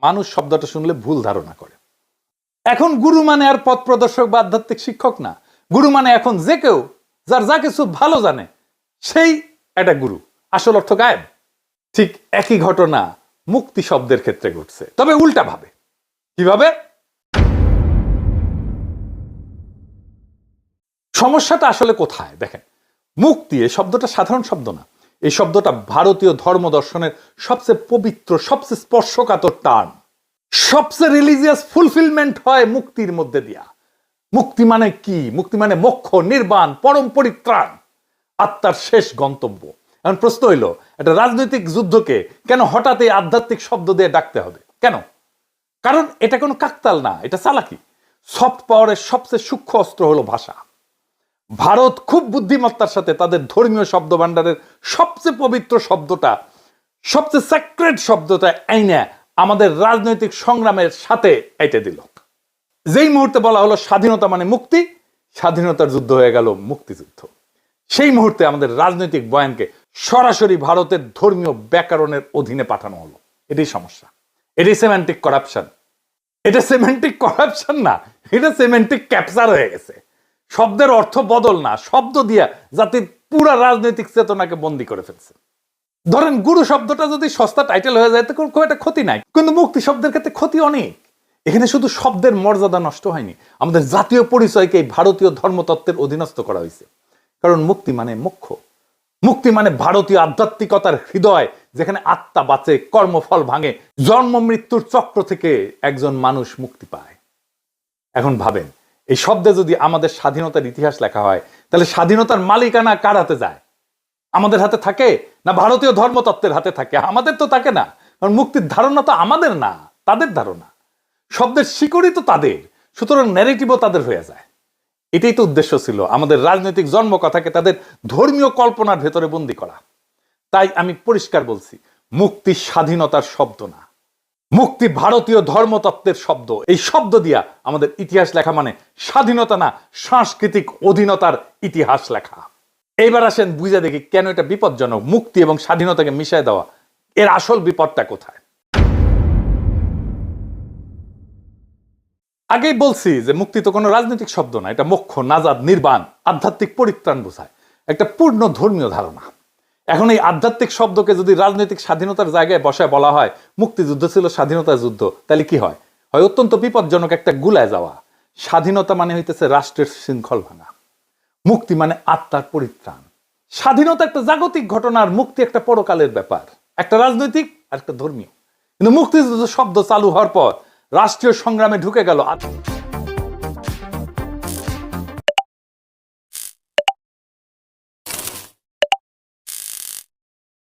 মানুষ শব্দটা শুনলে ভুল ধারণা করে। এখন গুরু মানে আর পথ প্রদর্শক বা আধ্যাত্মিক শিক্ষক না। গুরু মানে এখন যে কেউ যার যা কিছু ভালো জানে সেই একটা গুরু। আসল অর্থ গায়েব। ঠিক একই ঘটনা মুক্তি শব্দের ক্ষেত্রে ঘটছে, তবে উল্টা ভাবে। কিভাবে? সমস্যাটা আসলে কোথায় দেখেন। মুক্তি এই শব্দটা সাধারণ শব্দ না। এই শব্দটা ভারতীয় ধর্ম দর্শনের সবচেয়ে পবিত্র, সবচেয়ে স্পর্শকাতর টার্ম। সবচেয়ে রিলিজিয়াস ফুলফিলমেন্ট হয় মুক্তির মধ্যে দিয়া। মুক্তি মানে কি? মুক্তি মানে মোক্ষ, নির্বাণ, পরম পরিত্রাণ, আত্মার শেষ গন্তব্য। এখন প্রশ্ন হইল, একটা রাজনৈতিক যুদ্ধকে কেন হঠাৎ এই আধ্যাত্মিক শব্দ দিয়ে ডাকতে হবে? কেন? কারণ এটা কোনো কাকতাল না, এটা চালাকি। সফট পাওয়ারের সবচেয়ে সূক্ষ্ম অস্ত্র হলো ভাষা। ভারত খুব বুদ্ধিমত্তার সাথে তাদের ধর্মীয় শব্দ ভান্ডারের সবচেয়ে পবিত্র শব্দটা, সবচেয়ে স্যাক্রেড শব্দটা আইনা আমাদের রাজনৈতিক সংগ্রামের সাথে এঁটে দিল। যেই মুহূর্তে বলা হলো স্বাধীনতা মানে মুক্তি, স্বাধীনতার যুদ্ধ হয়ে গেল মুক্তিযুদ্ধ। সেই মুহূর্তে আমাদের রাজনৈতিক বয়ানকে সরাসরি ভারতের ধর্মীয় ব্যাকরণের অধীনে পাঠানো হলো। এটাই সমস্যা। এটাই সেমেন্টিক করাপশন। এটা সেমেন্টিক করাপশন না, এটা সেমেন্টিক ক্যাপচার হয়ে গেছে। শব্দের অর্থ বদল না, শব্দ দিয়া জাতির পুরা রাজনৈতিক চেতনাকে বন্দী করে ফেলছে। ধরেন গুরু শব্দটা যদি সস্তা টাইটেল হয়ে যায় তো খুব একটা ক্ষতি নাই, কিন্তু মুক্তি শব্দের ক্ষেত্রে ক্ষতি অনেক। এখানে শুধু শব্দের মর্যাদা নষ্ট হয়নি, আমাদের জাতীয় পরিচয়কে এই ভারতীয় ধর্মতত্ত্বের অধীনস্থ করা হয়েছে। কারণ মুক্তি মানে মোক্ষ। মুক্তি মানে ভারতীয় আধ্যাত্মিকতার হৃদয়, যেখানে আত্মা বাঁচে, কর্মফল ভাঙে, জন্ম মৃত্যুর চক্র থেকে একজন মানুষ মুক্তি পায়। এখন ভাবেন, এই শব্দে যদি আমাদের স্বাধীনতার ইতিহাস লেখা হয়, তাহলে স্বাধীনতার মালিকানা কার হাতে যায়? আমাদের হাতে থাকে না ভারতীয় ধর্মতত্ত্বের হাতে থাকে? আমাদের তো থাকে না, কারণ মুক্তির ধারণা তো আমাদের না, তাদের ধারণা। শব্দের শিকড়ই তো তাদের, সুতরাং ন্যারেটিভও তাদের হয়ে যায়। এটাই তো উদ্দেশ্য ছিল, আমাদের রাজনৈতিক জন্মকথাকে তাদের ধর্মীয় কল্পনার ভেতরে বন্দী করা। তাই আমি পরিষ্কার বলছি, মুক্তি স্বাধীনতার শব্দ না, মুক্তি ভারতীয় ধর্মতত্ত্বের শব্দ। এই শব্দ দিয়া আমাদের ইতিহাস লেখা মানে স্বাধীনতা না, সাংস্কৃতিক অধীনতার ইতিহাস লেখা। এইবার আসেন বুঝে দেখি কেন এটা বিপজ্জনক। মুক্তি এবং স্বাধীনতাকে মিশায় দেওয়া, এর আসল বিপদটা কোথায়? আগেই বলছি যে মুক্তি তো কোনো রাজনৈতিক শব্দ না, এটা মোক্ষ, নাজাদ, নির্বাণ, আধ্যাত্মিক পরিত্রাণ বোঝায়, একটা পূর্ণ ধর্মীয় ধারণা। এখন এই আধ্যাত্মিক শব্দকে যদি রাজনৈতিক স্বাধীনতার জায়গায় বসায় বলা হয় মুক্তিযুদ্ধ ছিল স্বাধীনতার যুদ্ধ, তাহলে কি হয়? হয় অত্যন্ত বিপজ্জনক একটা গুলায় যাওয়া। স্বাধীনতা মানে হইতেছে রাষ্ট্রের শৃঙ্খল ভাঙা, মুক্তি মানে আত্মার পরিত্রাণ। স্বাধীনতা একটা জাগতিক ঘটনা, আর মুক্তি একটা পরকালের ব্যাপার, একটা রাজনৈতিক আর একটা ধর্মীয়। কিন্তু মুক্তিযুদ্ধ শব্দ চালু হওয়ার পর রাষ্ট্রীয় সংগ্রামে ঢুকে গেল